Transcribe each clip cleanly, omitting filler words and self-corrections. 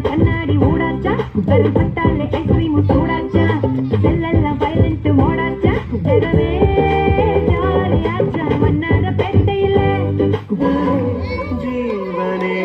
கண்ணாடி ஊடாச்சா பட்டாலே ice cream சூடாச்சா செல்லெல்லாம் violent மோடாச்சா ஜகவே ஜாலியாச்சா மன்னார பேட்டையில ஜீவனே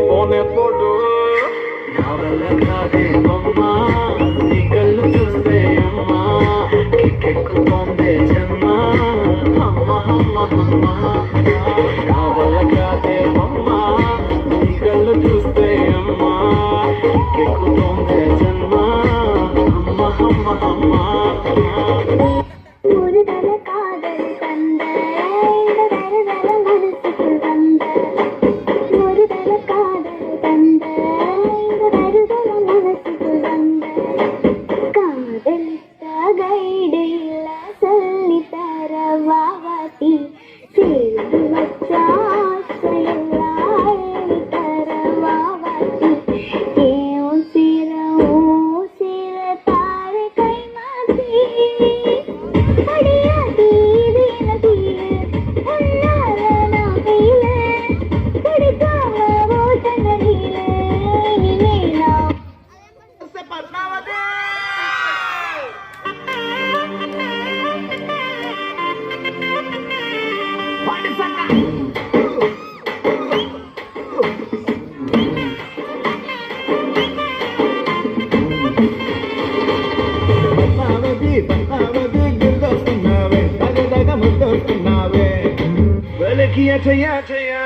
పోనే పోటు కావాలన్నాదే అమ్మా నీ కళ్ళు చూస్తే అమ్మా కిక్కెక్కుతోందే జన్మ అమ్మ అమ్మ అమ్మ కావాలన్నాదే అమ్మా నీ కళ్ళు చూస్తే అమ్మా కిక్కెక్కుతోందే జన్మ అమ్మ అమ్మ అమ్మ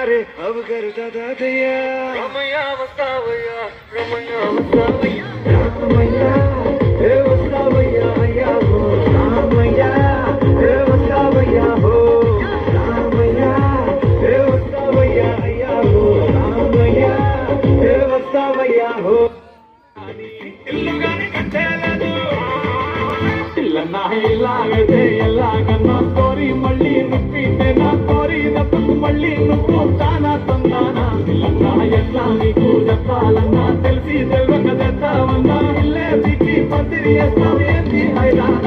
रे अब करता था तैया रमैया वस्तावैया रमैया वस्तावैया रमैया हे वस्तावैया हैया हो रमैया हे वस्तावैया हो रमैया हे वस्तावैया हैया हो रमैया हे वस्तावैया हो इल्लुगानी कट्टेलनु इल्लना इल्लागदे इल्लागना कोरी मल्ली निप्पिते ना कोरी दप्पु मल्ली नुप्पु ताना तंदाना इल्लना एल्ला नीकु जप्पालना तेल्सी तेल्वकदెత్తావన్నా ఇల్లే పిచ్చి పందిరి ఎస్తావేంది హైరానా